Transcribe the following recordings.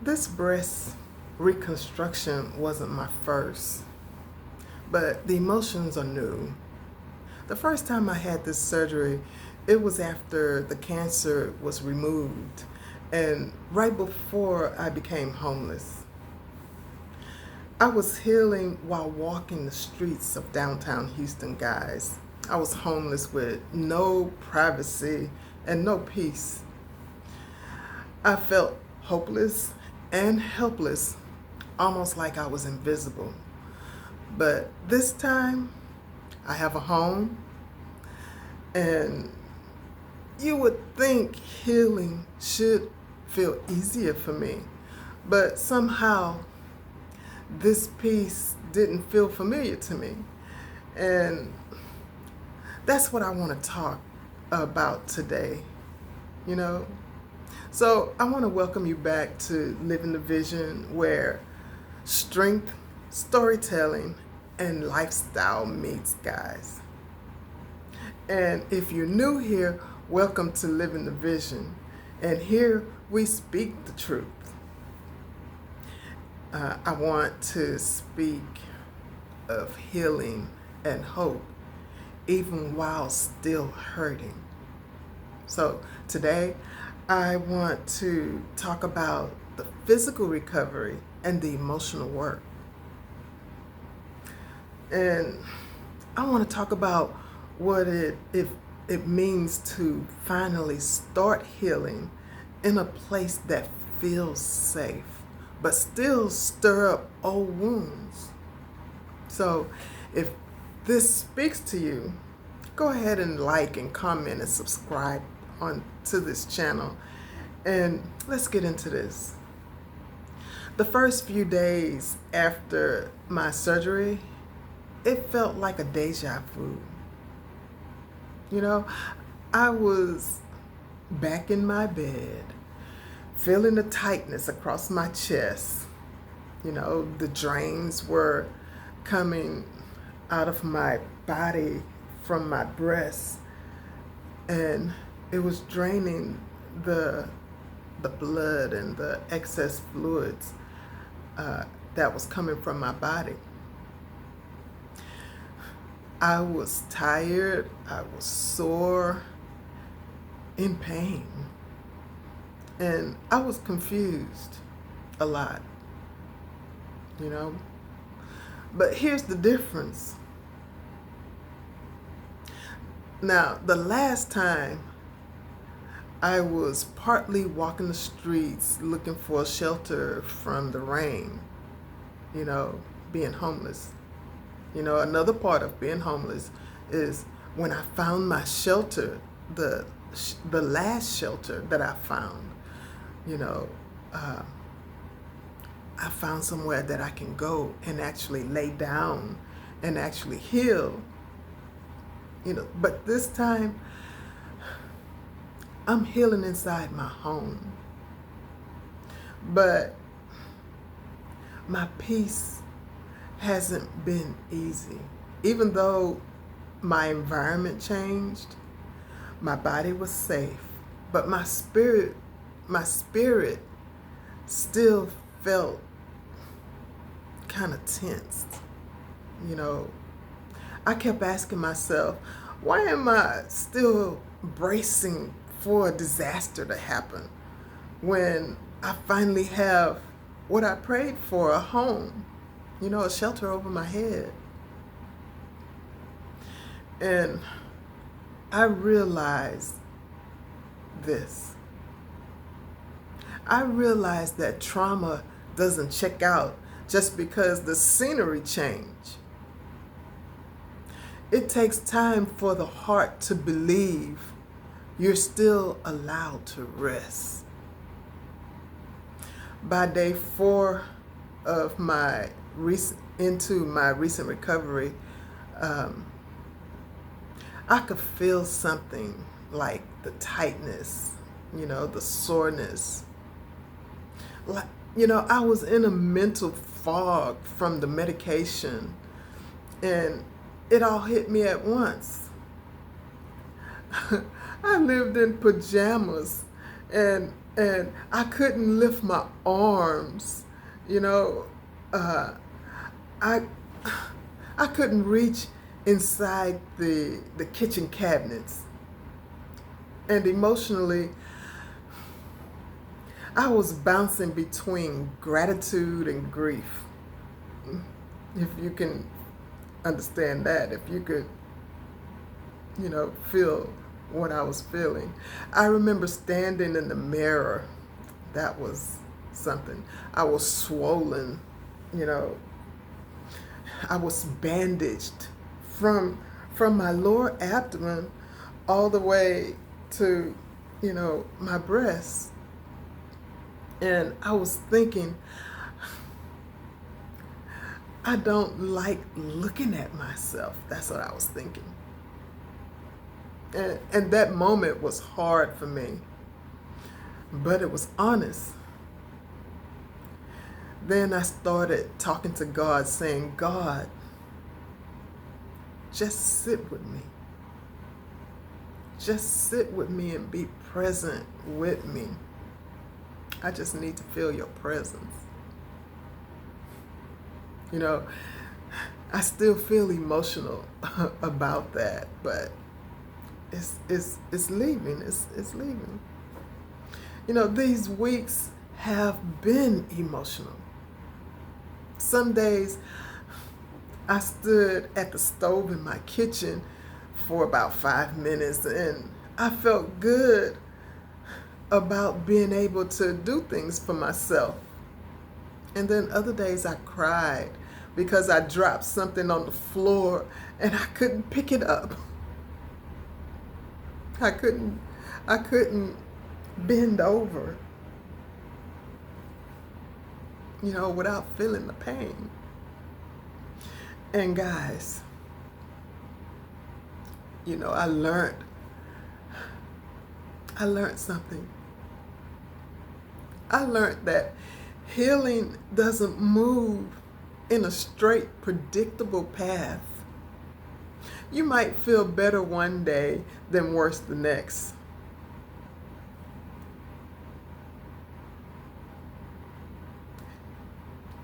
This breast reconstruction wasn't my first, but the emotions are new. The first time I had this surgery, it was after the cancer was removed and right before I became homeless. I was healing while walking the streets of downtown Houston, guys. I was homeless with no privacy and no peace. I felt hopeless and helpless, almost like I was invisible. But this time, I have a home, and you would think healing should feel easier for me. But somehow, this piece didn't feel familiar to me. And that's what I want to talk about today, you know? So I want to welcome you back to Living the Vision, where strength, storytelling, and lifestyle meets, guys. And if you're new here, welcome to Living the Vision. And here we speak the truth. I want to speak of healing and hope, even while still hurting. So today, I want to talk about the physical recovery and the emotional work. And I want to talk about what it means to finally start healing in a place that feels safe, but still stir up old wounds. So if this speaks to you, go ahead and like and comment and subscribe to this channel. And let's get into this. The first few days after my surgery, it felt like a deja vu. You know, I was back in my bed, feeling the tightness across my chest. You know, the drains were coming out of my body from my breast, and it was draining the blood and the excess fluids that was coming from my body. I was tired, I was sore, in pain, and I was confused a lot, you know. But here's the difference. Now, the last time I was partly walking the streets looking for a shelter from the rain, you know, being homeless. You know, another part of being homeless is when I found my shelter, the last shelter that I found, you know, I found somewhere that I can go and actually lay down and actually heal, you know. But this time, I'm healing inside my home. But my peace hasn't been easy. Even though my environment changed, my body was safe, but my spirit still felt kind of tensed. You know, I kept asking myself, why am I still bracing for a disaster to happen when I finally have what I prayed for, a home, you know, a shelter over my head? And I realized this. I realized that trauma doesn't check out just because the scenery changed. It takes time for the heart to believe you're still allowed to rest. By day 4 of my recent recovery, I could feel something like the tightness, you know, the soreness. Like, you know, I was in a mental fog from the medication, and it all hit me at once. I lived in pajamas, and and I couldn't lift my arms, you know. Uh, I I couldn't reach inside the kitchen cabinets, and emotionally, I was bouncing between gratitude and grief. If you can understand that, if you could, feel what I was feeling. I remember standing in the mirror. That was something. I was swollen, you know. I was bandaged from my lower abdomen all the way to, my breasts. And I was thinking, I don't like looking at myself. That's what I was thinking. And that moment was hard for me, but it was honest. Then I started talking to God, saying, God, just sit with me. Just sit with me and be present with me. I just need to feel your presence. I still feel emotional about that, but it's leaving. It's leaving. These weeks have been emotional. Some days I stood at the stove in my kitchen for about 5 minutes and I felt good about being able to do things for myself. And then other days I cried because I dropped something on the floor and I couldn't pick it up. I couldn't bend over, without feeling the pain. And guys, I learned something. I learned that healing doesn't move in a straight, predictable path. You might feel better one day than worse the next.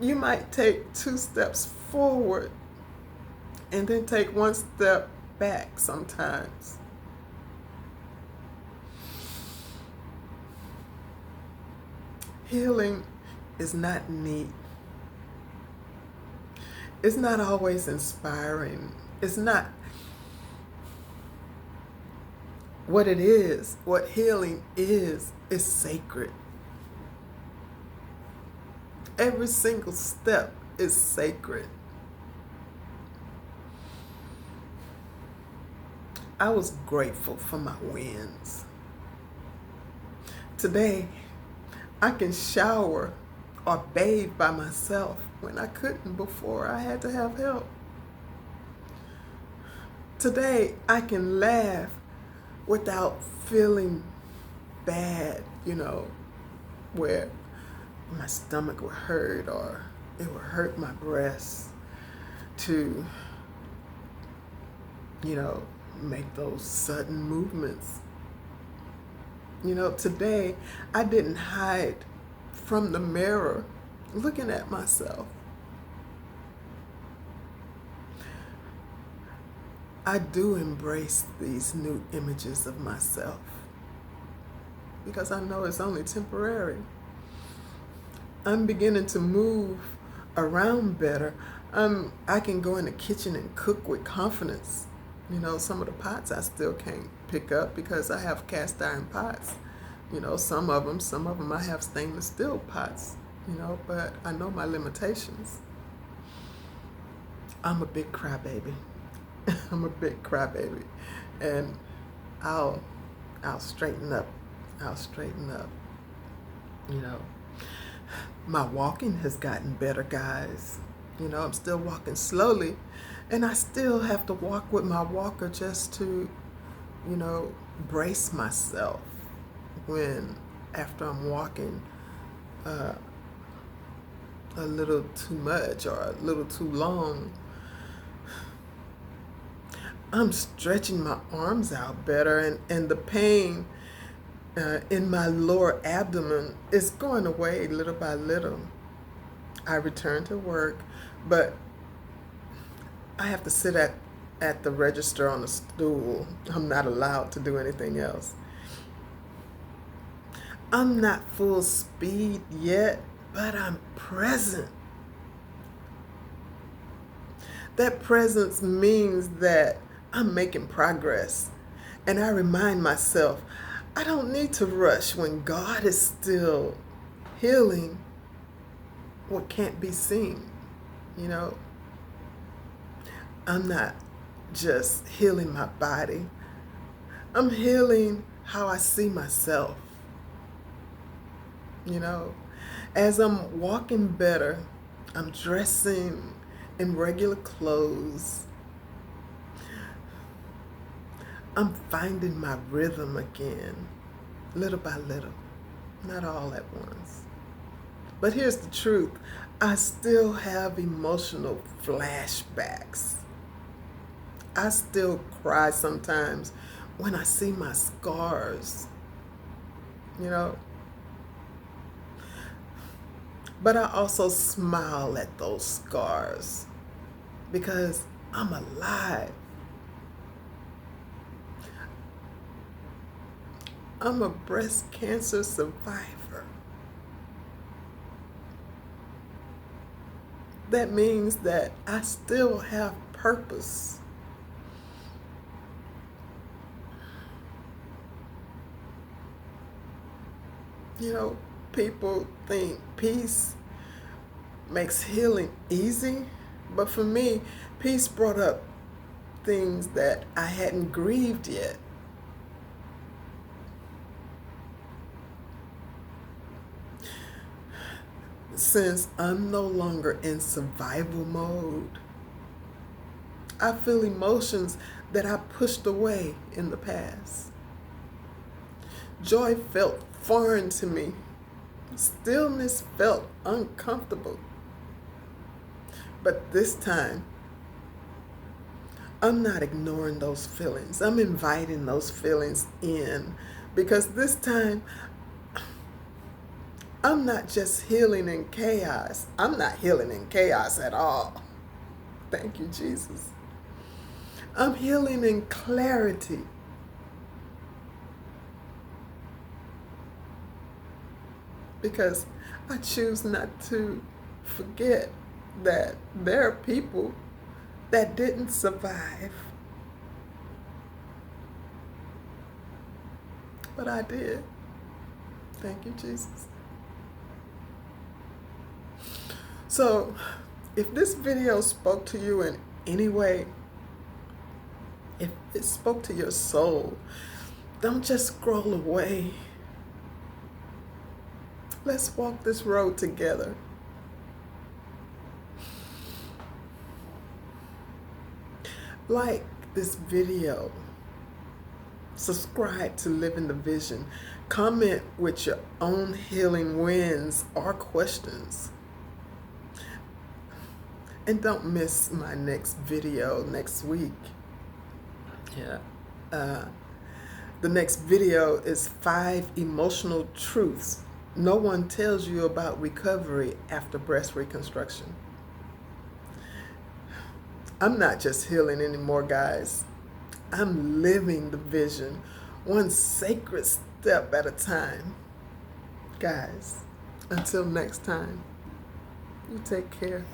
You might take 2 steps forward and then take 1 step back sometimes. Healing is not neat. It's not always inspiring. It's not what it is. What healing is sacred. Every single step is sacred. I was grateful for my wins. Today, I can shower or bathe by myself when I couldn't before. I had to have help. Today, I can laugh without feeling bad, where my stomach would hurt or it would hurt my breasts to, make those sudden movements. Today I didn't hide from the mirror looking at myself. I do embrace these new images of myself because I know it's only temporary. I'm beginning to move around better. I can go in the kitchen and cook with confidence. Some of the pots I still can't pick up because I have cast iron pots. Some of them I have stainless steel pots, but I know my limitations. I'm a big crybaby. I'm a big crybaby. And I'll straighten up. I'll straighten up. My walking has gotten better, guys. I'm still walking slowly, and I still have to walk with my walker just to, brace myself after I'm walking a little too much or a little too long. I'm stretching my arms out better, and the pain in my lower abdomen is going away little by little. I return to work, but I have to sit at the register on a stool. I'm not allowed to do anything else. I'm not full speed yet, but I'm present. That presence means that I'm making progress. And I remind myself, I don't need to rush when God is still healing what can't be seen. You know, I'm not just healing my body, I'm healing how I see myself. You know, as I'm walking better, I'm dressing in regular clothes. I'm finding my rhythm again, little by little, not all at once. But here's the truth, I still have emotional flashbacks. I still cry sometimes when I see my scars, you know. But I also smile at those scars because I'm alive. I'm a breast cancer survivor. That means that I still have purpose. You know, people think peace makes healing easy, but for me, peace brought up things that I hadn't grieved yet. Since I'm no longer in survival mode, I feel emotions that I pushed away in the past. Joy felt foreign to me. Stillness felt uncomfortable. But this time, I'm not ignoring those feelings. I'm inviting those feelings in, because this time, I'm not just healing in chaos. I'm not healing in chaos at all. Thank you, Jesus. I'm healing in clarity. Because I choose not to forget that there are people that didn't survive. But I did. Thank you, Jesus. So, if this video spoke to you in any way, if it spoke to your soul, don't just scroll away. Let's walk this road together. Like this video. Subscribe to Live in the Vision. Comment with your own healing wins or questions. And don't miss my next video next week. The next video is 5 emotional truths no one tells you about recovery after breast reconstruction. I'm not just healing anymore, guys. I'm living the vision, one sacred step at a time. Guys, until next time, you take care.